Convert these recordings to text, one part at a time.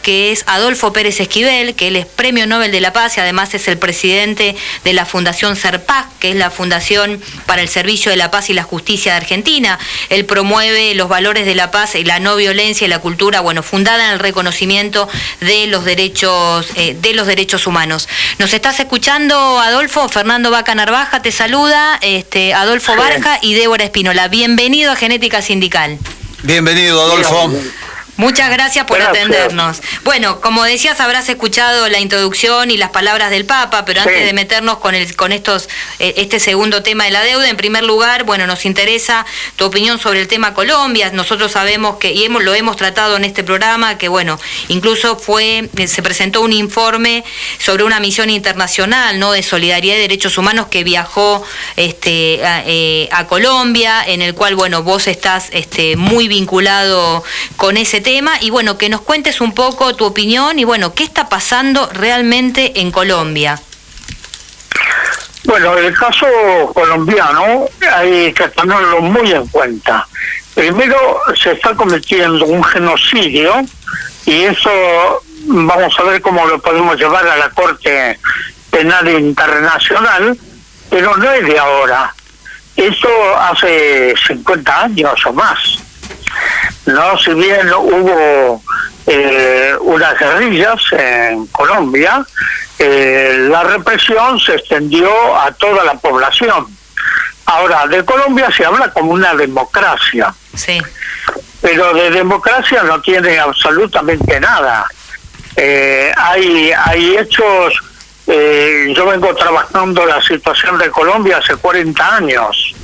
que es Adolfo Pérez Esquivel, que él es Premio Nobel de la Paz y además es el presidente de la Fundación Serpac, que es la Fundación para el Servicio de la Paz y la Justicia de Argentina. Él promueve los valores de la paz y la no violencia y la cultura, fundada en el reconocimiento de los derechos humanos. ¿Nos estás escuchando, Adolfo? Fernando Vaca Narvaja te saluda, Adolfo Barja y Débora Espínola. Bienvenido a Genética Sindical. Bienvenido, Adolfo. Muchas gracias por atendernos. Bueno, como decías, habrás escuchado la introducción y las palabras del Papa, pero antes de meternos con este segundo tema de la deuda, en primer lugar, nos interesa tu opinión sobre el tema Colombia. Nosotros sabemos que, lo hemos tratado en este programa, que incluso se presentó un informe sobre una misión internacional, ¿no?, de solidaridad y derechos humanos que viajó a Colombia, en el cual, vos estás muy vinculado con ese tema, y que nos cuentes un poco tu opinión y qué está pasando realmente en Colombia. El caso colombiano hay que tenerlo muy en cuenta. Primero, se está cometiendo un genocidio y eso vamos a ver cómo lo podemos llevar a la Corte Penal Internacional, pero no es de ahora. Eso hace 50 años o más. No, si bien hubo unas guerrillas en Colombia, la represión se extendió a toda la población. Ahora, de Colombia se habla como una democracia, sí, pero de democracia no tiene absolutamente nada. Hay hechos. Yo vengo trabajando la situación de Colombia hace 40 años.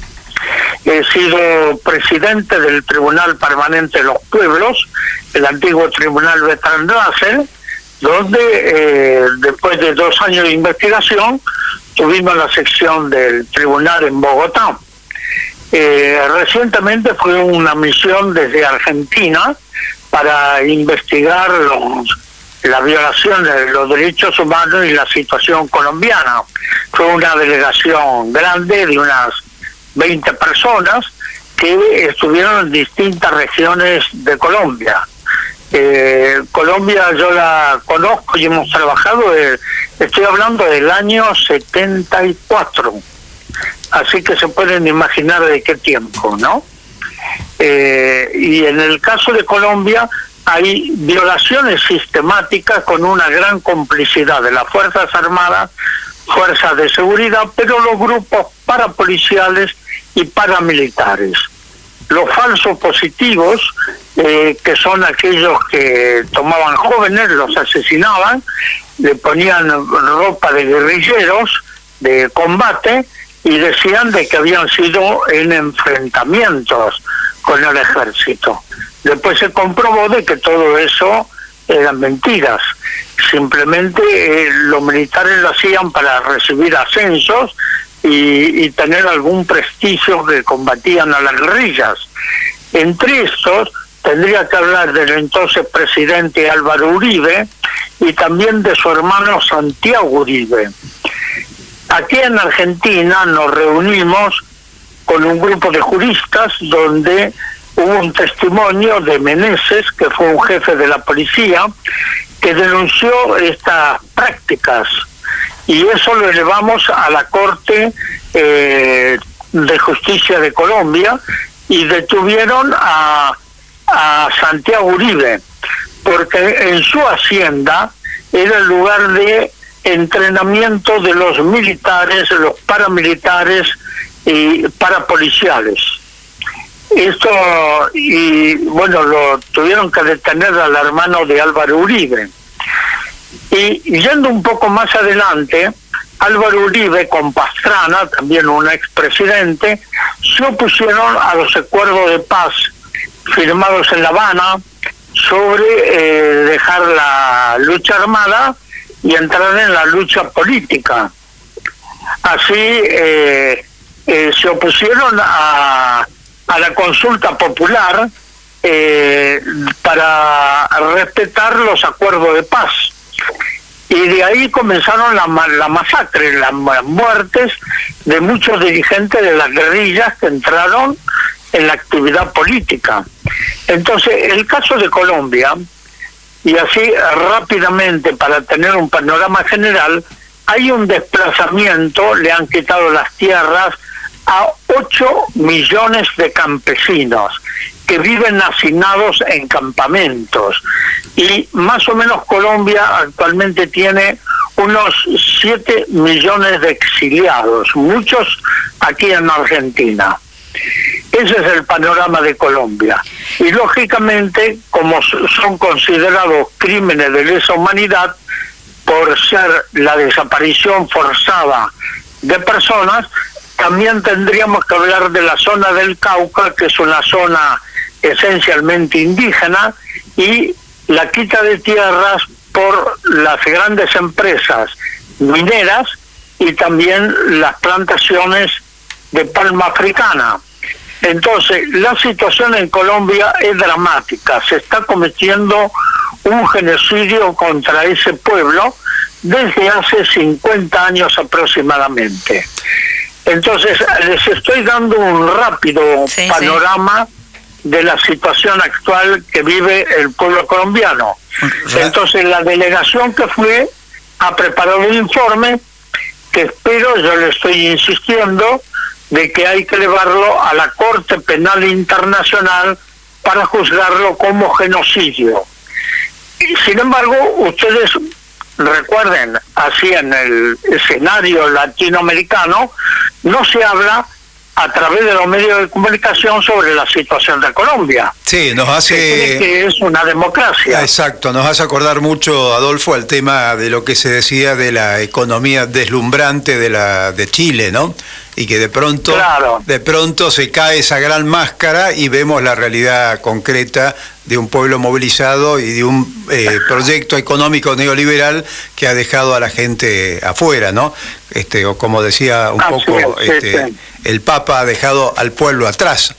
He sido presidente del Tribunal Permanente de los Pueblos, el antiguo Tribunal Bertrand Russell, donde después de 2 años de investigación tuvimos la sección del tribunal en Bogotá. Recientemente fue una misión desde Argentina para investigar la violación de los derechos humanos y la situación colombiana. Fue una delegación grande de unas 20 personas que estuvieron en distintas regiones de Colombia. Colombia yo la conozco y hemos trabajado, estoy hablando del año 74, así que se pueden imaginar de qué tiempo, ¿no? Y en el caso de Colombia hay violaciones sistemáticas con una gran complicidad de las Fuerzas Armadas, fuerzas de seguridad, pero los grupos parapoliciales y paramilitares. Los falsos positivos, que son aquellos que tomaban jóvenes, los asesinaban, le ponían ropa de guerrilleros de combate y decían de que habían sido en enfrentamientos con el ejército. Después se comprobó de que todo eso eran mentiras. Simplemente los militares lo hacían para recibir ascensos y tener algún prestigio, que combatían a las guerrillas. Entre estos tendría que hablar del entonces presidente Álvaro Uribe y también de su hermano Santiago Uribe. Aquí en Argentina nos reunimos con un grupo de juristas donde hubo un testimonio de Meneses, que fue un jefe de la policía, que denunció estas prácticas, y eso lo elevamos a la Corte de Justicia de Colombia y detuvieron a Santiago Uribe, porque en su hacienda era el lugar de entrenamiento de los militares, los paramilitares y parapoliciales. Esto, lo tuvieron que detener al hermano de Álvaro Uribe. Y yendo un poco más adelante, Álvaro Uribe con Pastrana, también un expresidente, se opusieron a los acuerdos de paz firmados en La Habana sobre dejar la lucha armada y entrar en la lucha política. Así se opusieron a la consulta popular para respetar los acuerdos de paz. Y de ahí comenzaron la masacre, las muertes de muchos dirigentes de las guerrillas que entraron en la actividad política. Entonces, el caso de Colombia y así rápidamente, para tener un panorama general, hay un desplazamiento, le han quitado las tierras a 8 millones de campesinos que viven hacinados en campamentos, y más o menos Colombia actualmente tiene unos 7 millones de exiliados, muchos aquí en Argentina. Ese es el panorama de Colombia. Y lógicamente, como son considerados crímenes de lesa humanidad por ser la desaparición forzada de personas, también tendríamos que hablar de la zona del Cauca, que es una zona esencialmente indígena, y la quita de tierras por las grandes empresas mineras y también las plantaciones de palma africana. Entonces, la situación en Colombia es dramática. Se está cometiendo un genocidio contra ese pueblo desde hace 50 años aproximadamente. Entonces, les estoy dando un rápido panorama de la situación actual que vive el pueblo colombiano. Entonces, la delegación que fue ha preparado un informe que espero, yo le estoy insistiendo, de que hay que llevarlo a la Corte Penal Internacional para juzgarlo como genocidio. Y, sin embargo, ustedes recuerden, así en el escenario latinoamericano, no se habla a través de los medios de comunicación sobre la situación de Colombia. Sí, nos hace... que es una democracia. Exacto, nos hace acordar mucho, Adolfo, al tema de lo que se decía de la economía deslumbrante de Chile, ¿no? Y que de pronto se cae esa gran máscara y vemos la realidad concreta de un pueblo movilizado y de un proyecto económico neoliberal que ha dejado a la gente afuera, ¿no? O como decía un poco el Papa, ha dejado al pueblo atrás.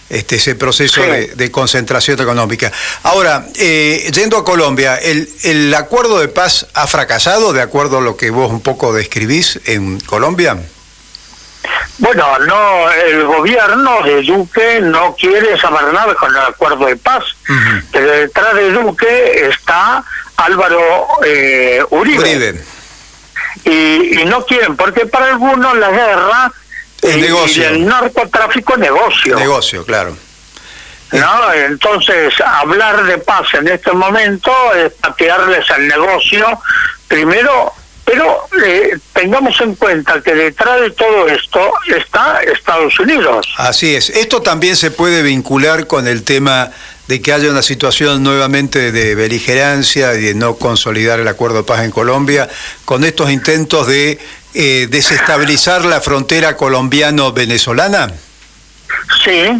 Ese proceso de concentración económica. Ahora, yendo a Colombia, ¿el acuerdo de paz ha fracasado, de acuerdo a lo que vos un poco describís en Colombia? Bueno, no, el gobierno de Duque no quiere saber nada con el acuerdo de paz. Pero detrás de Duque está Álvaro Uribe. Y no quieren, porque para algunos la guerra y el narcotráfico es negocio. Negocio, claro. ¿No? Entonces, hablar de paz en este momento es patearles el negocio primero. Pero tengamos en cuenta que detrás de todo esto está Estados Unidos. Así es. Esto también se puede vincular con el tema de que haya una situación nuevamente de beligerancia y de no consolidar el acuerdo de paz en Colombia, con estos intentos de desestabilizar la frontera colombiano-venezolana. Sí,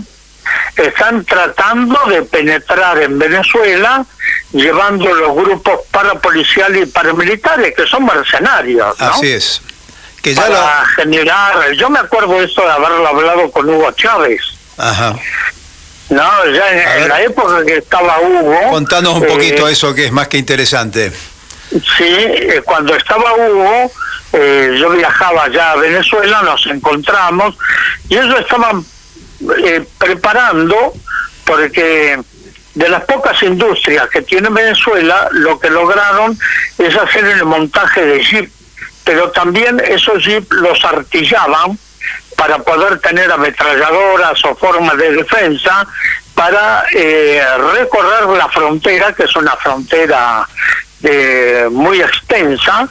están tratando de penetrar en Venezuela, llevando los grupos parapoliciales y paramilitares, que son mercenarios, ¿no? Así es. Que ya para generar... Yo me acuerdo de esto de haberlo hablado con Hugo Chávez. Ajá. No, ya en la época que estaba Hugo... Contanos un poquito eso, que es más que interesante. Sí, cuando estaba Hugo, yo viajaba ya a Venezuela, nos encontramos, y ellos estaban preparando, porque de las pocas industrias que tiene Venezuela, lo que lograron es hacer el montaje de jeep, pero también esos jeep los artillaban para poder tener ametralladoras o formas de defensa para recorrer la frontera, que es una frontera muy extensa,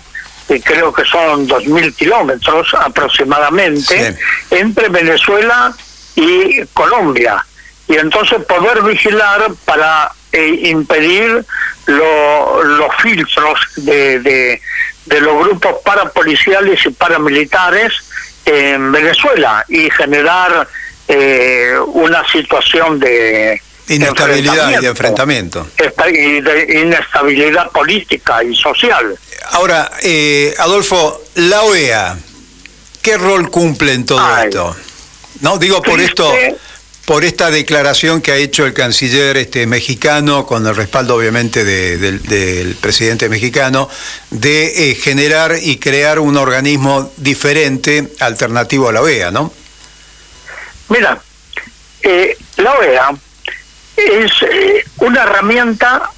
creo que son 2.000 kilómetros aproximadamente, entre Venezuela y Colombia, y entonces poder vigilar para impedir los filtros de los grupos parapoliciales y paramilitares en Venezuela y generar una situación de inestabilidad y de enfrentamiento. Y de inestabilidad política y social. Ahora, Adolfo, la OEA, ¿qué rol cumple en todo esto? No, digo por esto, por esta declaración que ha hecho el canciller mexicano, con el respaldo obviamente del presidente mexicano, de generar y crear un organismo diferente, alternativo a la OEA, ¿no? Mira, la OEA es una herramienta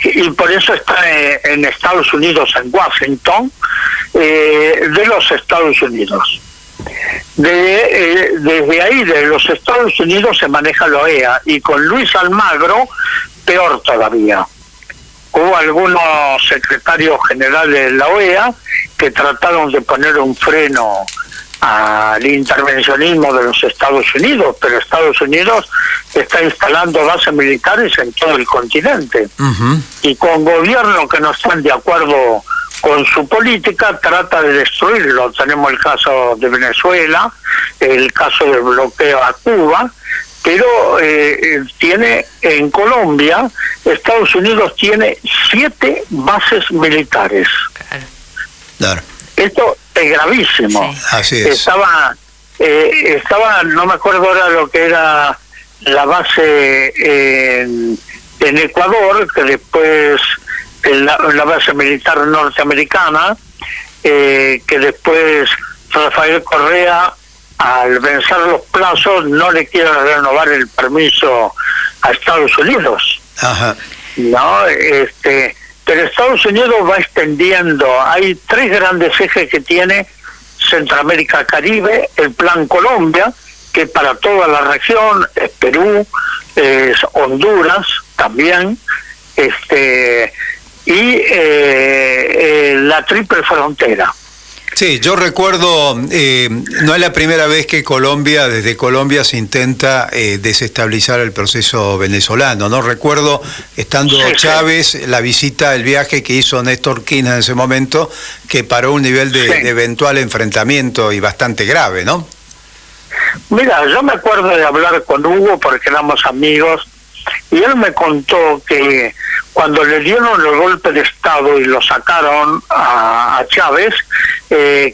y por eso está en Estados Unidos, en Washington, de los Estados Unidos. Desde ahí, de los Estados Unidos, se maneja la OEA, y con Luis Almagro, peor todavía. Hubo algunos secretarios generales de la OEA que trataron de poner un freno al intervencionismo de los Estados Unidos, pero Estados Unidos está instalando bases militares en todo el continente. Uh-huh. Y con gobiernos que no están de acuerdo con su política, trata de destruirlo. Tenemos el caso de Venezuela, el caso del bloqueo a Cuba, pero tiene en Colombia, Estados Unidos tiene 7 bases militares. Claro. Esto es gravísimo. Sí. Así es. Estaba, no me acuerdo ahora lo que era la base en Ecuador, que después la base militar norteamericana, que después Rafael Correa, al vencer los plazos, no le quiere renovar el permiso a Estados Unidos. Ajá. No, pero Estados Unidos va extendiendo. Hay 3 grandes ejes que tiene Centroamérica-Caribe: el Plan Colombia, que es para toda la región, es Perú, es Honduras también, y la triple frontera. Sí, yo recuerdo, no es la primera vez que desde Colombia se intenta desestabilizar el proceso venezolano, ¿no? Recuerdo, estando Chávez, la visita, el viaje que hizo Néstor Kirchner en ese momento, que paró un nivel de eventual enfrentamiento y bastante grave, ¿no? Mira, yo me acuerdo de hablar con Hugo porque éramos amigos, y él me contó que cuando le dieron el golpe de Estado y lo sacaron a Chávez,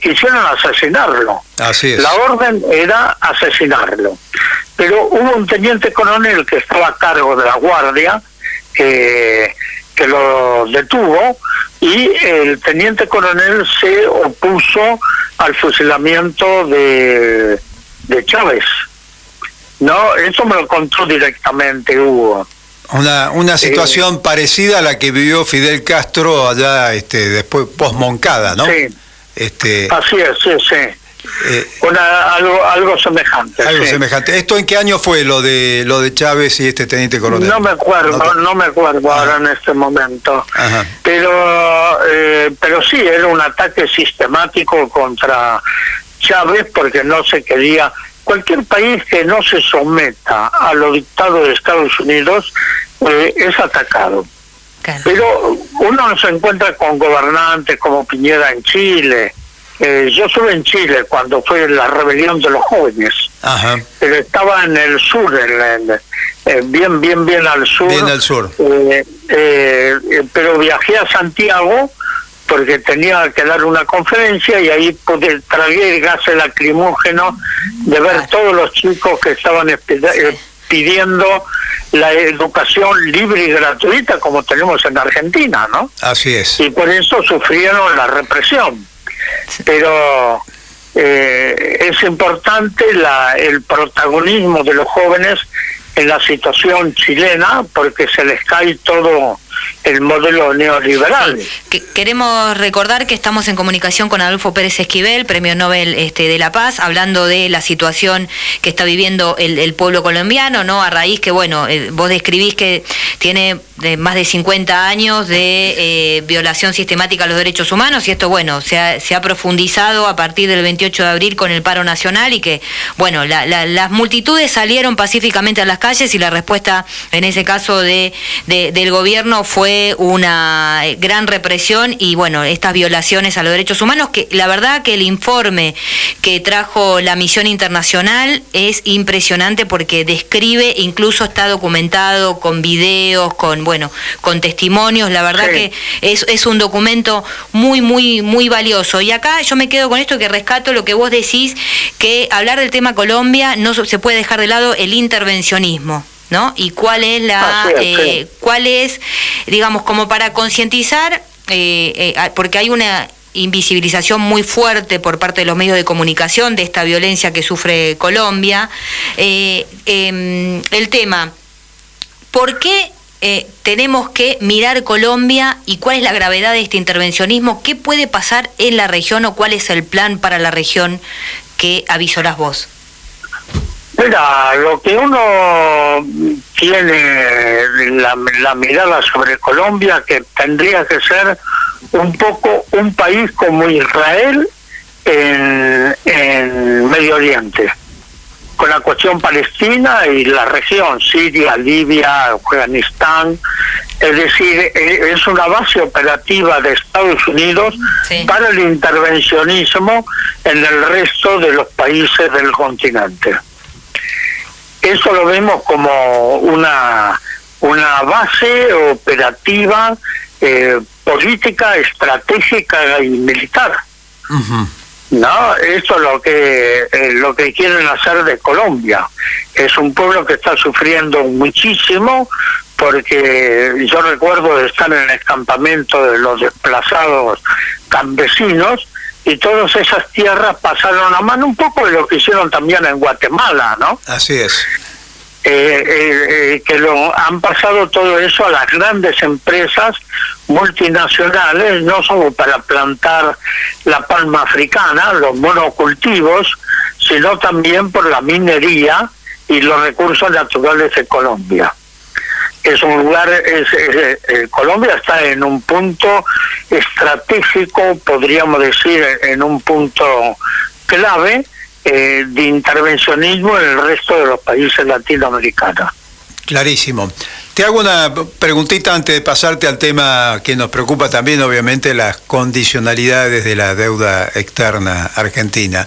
quisieron asesinarlo. Así es. La orden era asesinarlo. Pero hubo un teniente coronel que estaba a cargo de la guardia, que lo detuvo, y el teniente coronel se opuso al fusilamiento de Chávez. No, eso me lo contó directamente Hugo. Una situación parecida a la que vivió Fidel Castro allá después post-Moncada, ¿no? Sí. Así es, sí. Algo semejante. Algo semejante. ¿Esto en qué año fue lo de Chávez y este teniente coronel? No me acuerdo ahora en este momento. Ajá. Pero sí, era un ataque sistemático contra Chávez, porque no se quería. Cualquier país que no se someta a lo dictado de Estados Unidos es atacado. Claro. Pero uno no se encuentra con gobernantes como Piñera en Chile. Yo estuve en Chile cuando fue la rebelión de los jóvenes. Ajá. Pero estaba en el sur, bien al sur. Bien al sur. Pero viajé a Santiago porque tenía que dar una conferencia, y ahí tragué el gas lacrimógeno de ver todos los chicos que estaban pidiendo la educación libre y gratuita como tenemos en Argentina, ¿no? Así es. Y por eso sufrieron la represión. Pero es importante el protagonismo de los jóvenes en la situación chilena, porque se les cae todo el modelo neoliberal. Sí. Queremos recordar que estamos en comunicación con Adolfo Pérez Esquivel, Premio Nobel de la Paz, hablando de la situación que está viviendo el pueblo colombiano, ¿no? A raíz que, bueno, vos describís que tiene más de 50 años de violación sistemática a los derechos humanos, y esto, bueno, se ha profundizado a partir del 28 de abril con el paro nacional, y que, bueno, las multitudes salieron pacíficamente a las calles, y la respuesta en ese caso del gobierno fue una gran represión y, bueno, estas violaciones a los derechos humanos, que la verdad que el informe que trajo la misión internacional es impresionante, porque describe, incluso está documentado con videos, con testimonios. La verdad que es un documento muy valioso. Y acá yo me quedo con esto, que rescato lo que vos decís, que hablar del tema Colombia no se puede dejar de lado el intervencionismo, ¿no? Y cuál es, digamos, como para concientizar, porque hay una invisibilización muy fuerte por parte de los medios de comunicación de esta violencia que sufre Colombia. El tema, ¿por qué tenemos que mirar Colombia y cuál es la gravedad de este intervencionismo, qué puede pasar en la región o cuál es el plan para la región que avisorás vos. Mira, lo que uno tiene la mirada sobre Colombia, que tendría que ser un poco un país como Israel en Medio Oriente, con la cuestión palestina y la región, Siria, Libia, Afganistán. Es decir, es una base operativa de Estados Unidos para el intervencionismo en el resto de los países del continente. Eso lo vemos como una base operativa, política, estratégica y militar. Uh-huh. No, esto es lo que quieren hacer de Colombia. Es un pueblo que está sufriendo muchísimo, porque yo recuerdo de estar en el campamento de los desplazados campesinos, y todas esas tierras pasaron a mano, un poco de lo que hicieron también en Guatemala, ¿no? Así es. Que han pasado todo eso a las grandes empresas multinacionales, no solo para plantar la palma africana, los monocultivos, sino también por la minería y los recursos naturales de Colombia. Es un lugar, Colombia está en un punto estratégico, podríamos decir, en un punto clave de intervencionismo en el resto de los países latinoamericanos. Clarísimo. Te hago una preguntita antes de pasarte al tema que nos preocupa también, obviamente, las condicionalidades de la deuda externa argentina.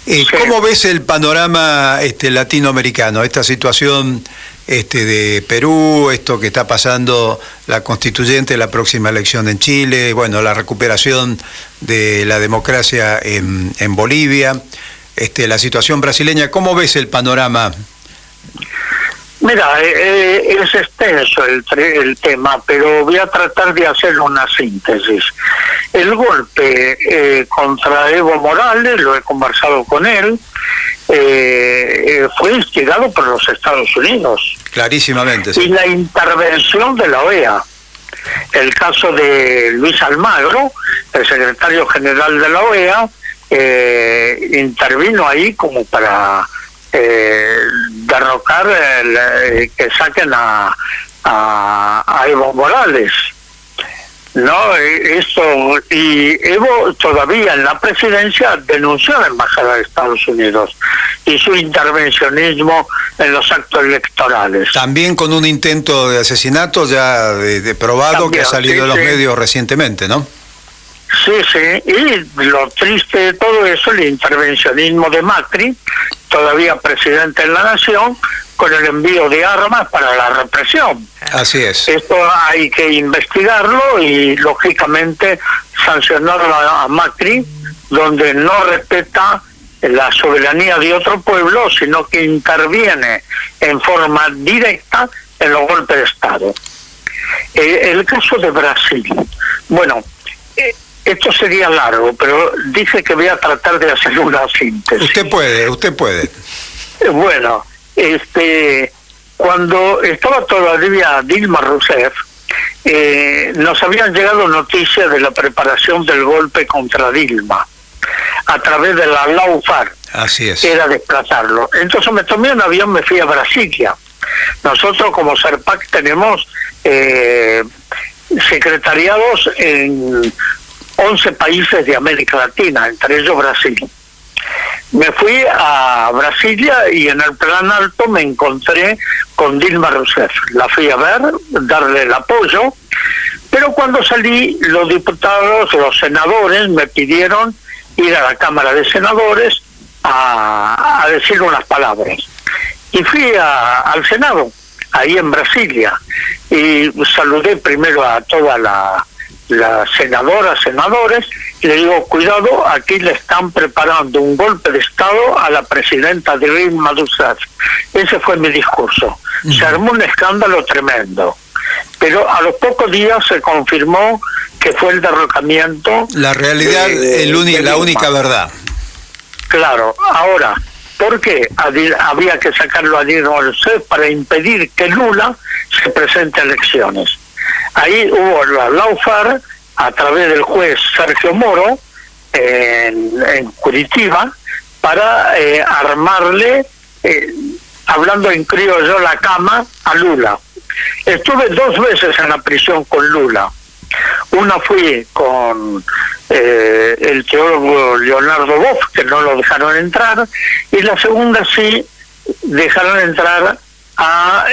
Sí. ¿Cómo ves el panorama latinoamericano, esta situación de Perú, esto que está pasando la constituyente, la próxima elección en Chile, bueno, la recuperación de la democracia en Bolivia, la situación brasileña? ¿Cómo ves el panorama? Mira, es extenso el tema, pero voy a tratar de hacer una síntesis. El golpe contra Evo Morales, lo he conversado con él, fue instigado por los Estados Unidos. Clarísimamente, sí. Y la intervención de la OEA. El caso de Luis Almagro, el secretario general de la OEA, intervino ahí como para derrocar, que saquen a Evo Morales. No, esto, y Evo todavía en la presidencia denunció a la embajada de Estados Unidos y su intervencionismo en los actos electorales. También con un intento de asesinato ya de probado, también, que ha salido en los medios recientemente, ¿no? Sí, sí, y lo triste de todo eso, el intervencionismo de Macri, todavía presidente de la Nación, con el envío de armas para la represión. Así es. Esto hay que investigarlo y, lógicamente, sancionarlo a Macri, donde no respeta la soberanía de otro pueblo, sino que interviene en forma directa en los golpes de Estado. El caso de Brasil. Bueno, esto sería largo, pero dice que voy a tratar de hacer una síntesis. Usted puede. Bueno, cuando estaba todavía Dilma Rousseff, nos habían llegado noticias de la preparación del golpe contra Dilma a través de la Laufar. Así es. Era desplazarlo. Entonces me tomé un avión, me fui a Brasilia. Nosotros como SERPAC tenemos secretariados en 11 países de América Latina, entre ellos Brasil. Me fui a Brasilia y en el plan alto me encontré con Dilma Rousseff. La fui a ver, darle el apoyo, pero cuando salí, los diputados, los senadores me pidieron ir a la Cámara de Senadores a decir unas palabras. Y fui al Senado, ahí en Brasilia, y saludé primero a toda las senadoras, senadores, y le digo, cuidado, aquí le están preparando un golpe de Estado a la presidenta Dilma Rousseff. Ese fue mi discurso. Se armó un escándalo tremendo, pero a los pocos días se confirmó que fue el derrocamiento. La realidad, la única verdad. Claro, ahora, ¿Por qué? Había que sacarlo a Dilma Rousseff para impedir que Lula se presente a elecciones. Ahí hubo la lawfare a través del juez Sergio Moro en Curitiba para armarle, hablando en criollo, la cama a Lula. Estuve 2 veces en la prisión con Lula. Una fui con el teólogo Leonardo Boff, que no lo dejaron entrar, y la segunda sí dejaron entrar a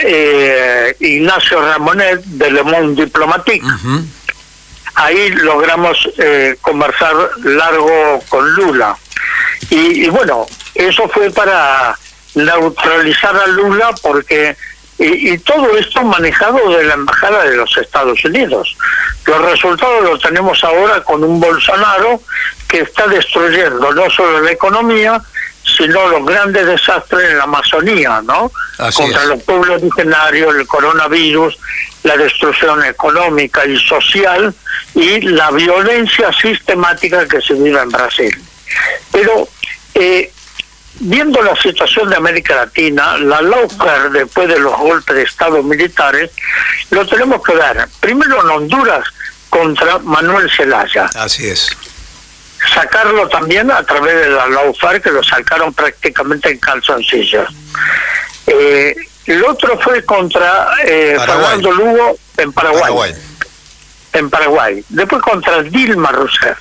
Ignacio Ramonet de Le Monde Diplomatique. Uh-huh. Ahí logramos conversar largo con Lula. Y bueno, eso fue para neutralizar a Lula, porque y todo esto manejado de la Embajada de los Estados Unidos. Los resultados los tenemos ahora con un Bolsonaro que está destruyendo no solo la economía, sino los grandes desastres en la Amazonía, ¿no? Contra los pueblos originarios, el coronavirus, la destrucción económica y social y la violencia sistemática que se vive en Brasil. Pero viendo la situación de América Latina, la lawfare después de los golpes de Estado militares, lo tenemos que ver. Primero en Honduras contra Manuel Zelaya. Así es. Sacarlo también a través de la lawfare, que lo sacaron prácticamente en calzoncillos. El otro fue contra Fernando Lugo en Paraguay. En Paraguay. Después contra Dilma Rousseff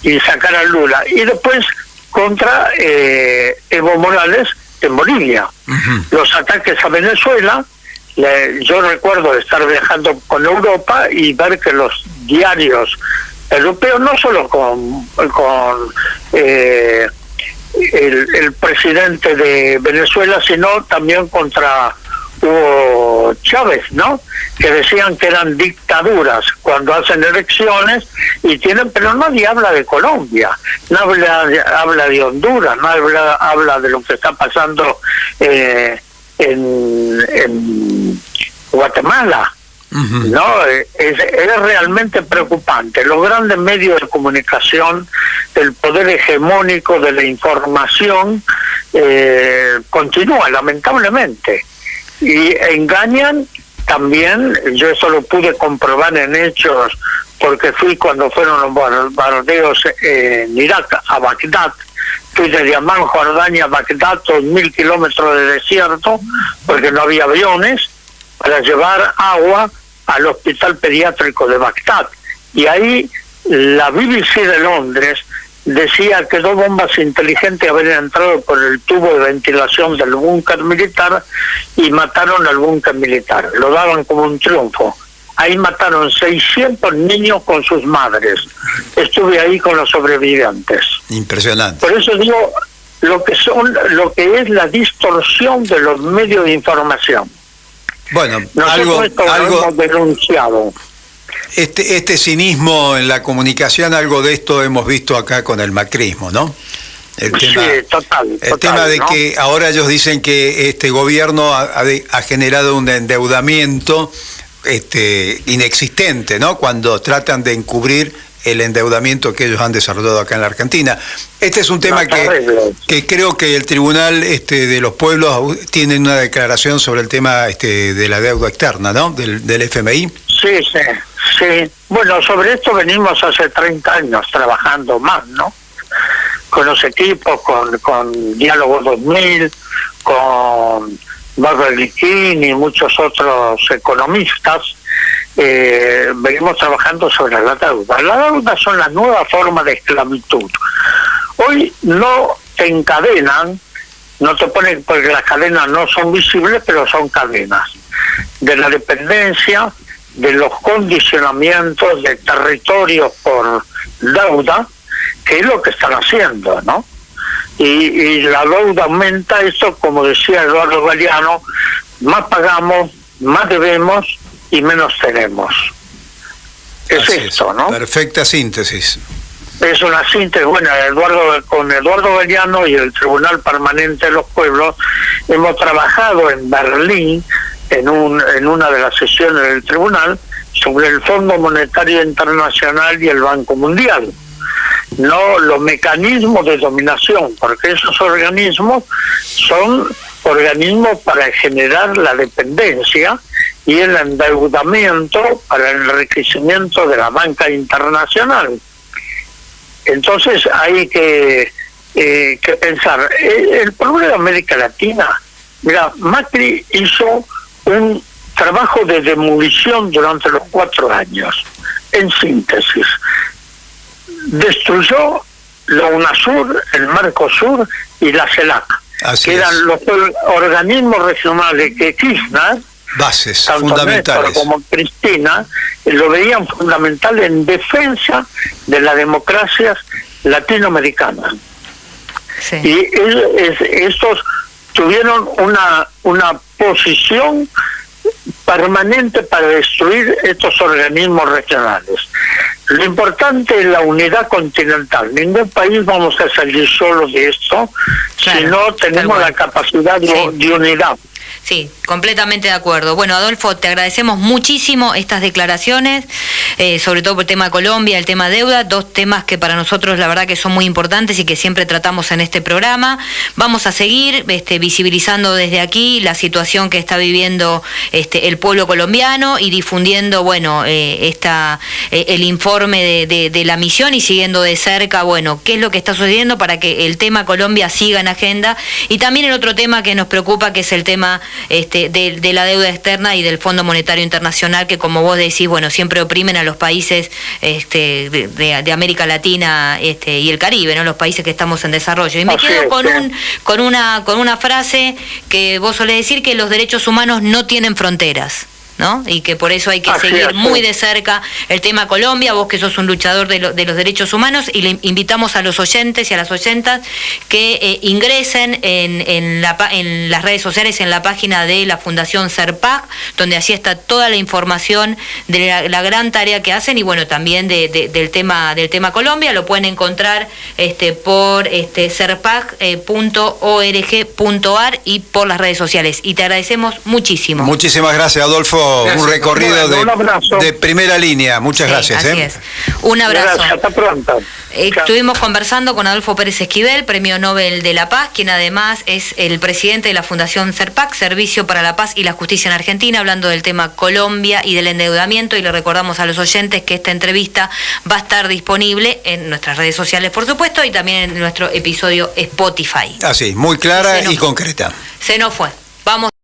y sacar a Lula. Y después contra Evo Morales en Bolivia. Uh-huh. Los ataques a Venezuela, yo recuerdo estar viajando con Europa y ver que los diarios europeos, no solo con el presidente de Venezuela, sino también contra Hugo Chávez, ¿no? Que decían que eran dictaduras cuando hacen elecciones y tienen, pero nadie habla de Colombia, no habla de Honduras, no habla de lo que está pasando en Guatemala. Uh-huh. No, es realmente preocupante. Los grandes medios de comunicación, el poder hegemónico de la información continúa lamentablemente y engañan también. Yo eso lo pude comprobar en hechos porque fui cuando fueron los bombardeos en Irak a Bagdad. Fui de Amán, Jordania, a Bagdad, 2.000 kilómetros de desierto porque no había aviones para llevar agua al hospital pediátrico de Bagdad. Y ahí la BBC de Londres decía que 2 bombas inteligentes habían entrado por el tubo de ventilación del búnker militar y mataron al búnker militar. Lo daban como un triunfo. Ahí mataron 600 niños con sus madres. Estuve ahí con los sobrevivientes. Impresionante. Por eso digo lo que es la distorsión de los medios de información. Bueno, algo hemos denunciado. Este cinismo en la comunicación, algo de esto hemos visto acá con el macrismo, ¿no? El tema de, ¿no?, que ahora ellos dicen que este gobierno ha generado un endeudamiento inexistente, ¿no? Cuando tratan de encubrir el endeudamiento que ellos han desarrollado acá en la Argentina. Este es un tema que creo que el Tribunal de los Pueblos tiene una declaración sobre el tema de la deuda externa, ¿no? Del FMI. Sí. Bueno, sobre esto venimos hace 30 años trabajando más, ¿no? Con los equipos, con Diálogo 2000, con Barberliquín y muchos otros economistas. Venimos trabajando sobre la deuda. La deuda son la nueva forma de esclavitud. Hoy no te encadenan, no te ponen, porque las cadenas no son visibles, pero son cadenas de la dependencia, de los condicionamientos de territorios por deuda, que es lo que están haciendo, ¿no? Y la deuda aumenta. Esto, como decía Eduardo Galeano, más pagamos, más debemos y menos tenemos. Es esto, ¿no? Perfecta síntesis. Es una síntesis. Bueno, con Eduardo Galeano y el Tribunal Permanente de los Pueblos hemos trabajado en Berlín en una de las sesiones del tribunal sobre el Fondo Monetario Internacional y el Banco Mundial. no los mecanismos de dominación, porque esos organismos son organismos para generar la dependencia y el endeudamiento para el enriquecimiento de la banca internacional. Entonces hay que pensar. El problema de América Latina, mira, Macri hizo un trabajo de demolición durante los 4 años. En síntesis, destruyó la UNASUR, el Mercosur y la CELAC, que eran los organismos regionales que Kirchner, bases tanto fundamentales, Néstor como Cristina, lo veían fundamental en defensa de las democracias latinoamericanas. Sí. Y estos tuvieron una posición permanente para destruir estos organismos regionales. Lo importante es la unidad continental. Ningún país vamos a salir solos de esto, claro, si no tenemos la capacidad de unidad. Sí, completamente de acuerdo. Bueno, Adolfo, te agradecemos muchísimo estas declaraciones, sobre todo por el tema de Colombia, el tema deuda, 2 temas que para nosotros la verdad que son muy importantes y que siempre tratamos en este programa. Vamos a seguir visibilizando desde aquí la situación que está viviendo el pueblo colombiano y difundiendo, bueno, el informe de la misión y siguiendo de cerca, bueno, qué es lo que está sucediendo para que el tema Colombia siga en agenda. Y también el otro tema que nos preocupa, que es el tema de la deuda externa y del Fondo Monetario Internacional, que como vos decís, bueno, siempre oprimen a los países de América Latina y el Caribe, ¿no? Los países que estamos en desarrollo. Y me quedo con una frase que vos solés decir, que los derechos humanos no tienen fronteras, ¿no? Y que por eso hay que seguir muy de cerca el tema Colombia, vos que sos un luchador de los derechos humanos, y le invitamos a los oyentes y a las oyentas que ingresen en las redes sociales, en la página de la Fundación Serpac, donde así está toda la información de la gran tarea que hacen, y bueno, también del tema Colombia. Lo pueden encontrar por serpac.org.ar y por las redes sociales, y te agradecemos muchísimo. Muchísimas gracias, Adolfo. Gracias. Un recorrido de primera línea. Muchas gracias. Así es. Un abrazo. Gracias, hasta pronto. Estuvimos conversando con Adolfo Pérez Esquivel, Premio Nobel de la Paz, quien además es el presidente de la Fundación Serpac, Servicio para la Paz y la Justicia en Argentina, hablando del tema Colombia y del endeudamiento. Y le recordamos a los oyentes que esta entrevista va a estar disponible en nuestras redes sociales, por supuesto, y también en nuestro episodio Spotify. Así, muy clara y concreta. Se nos fue. Vamos.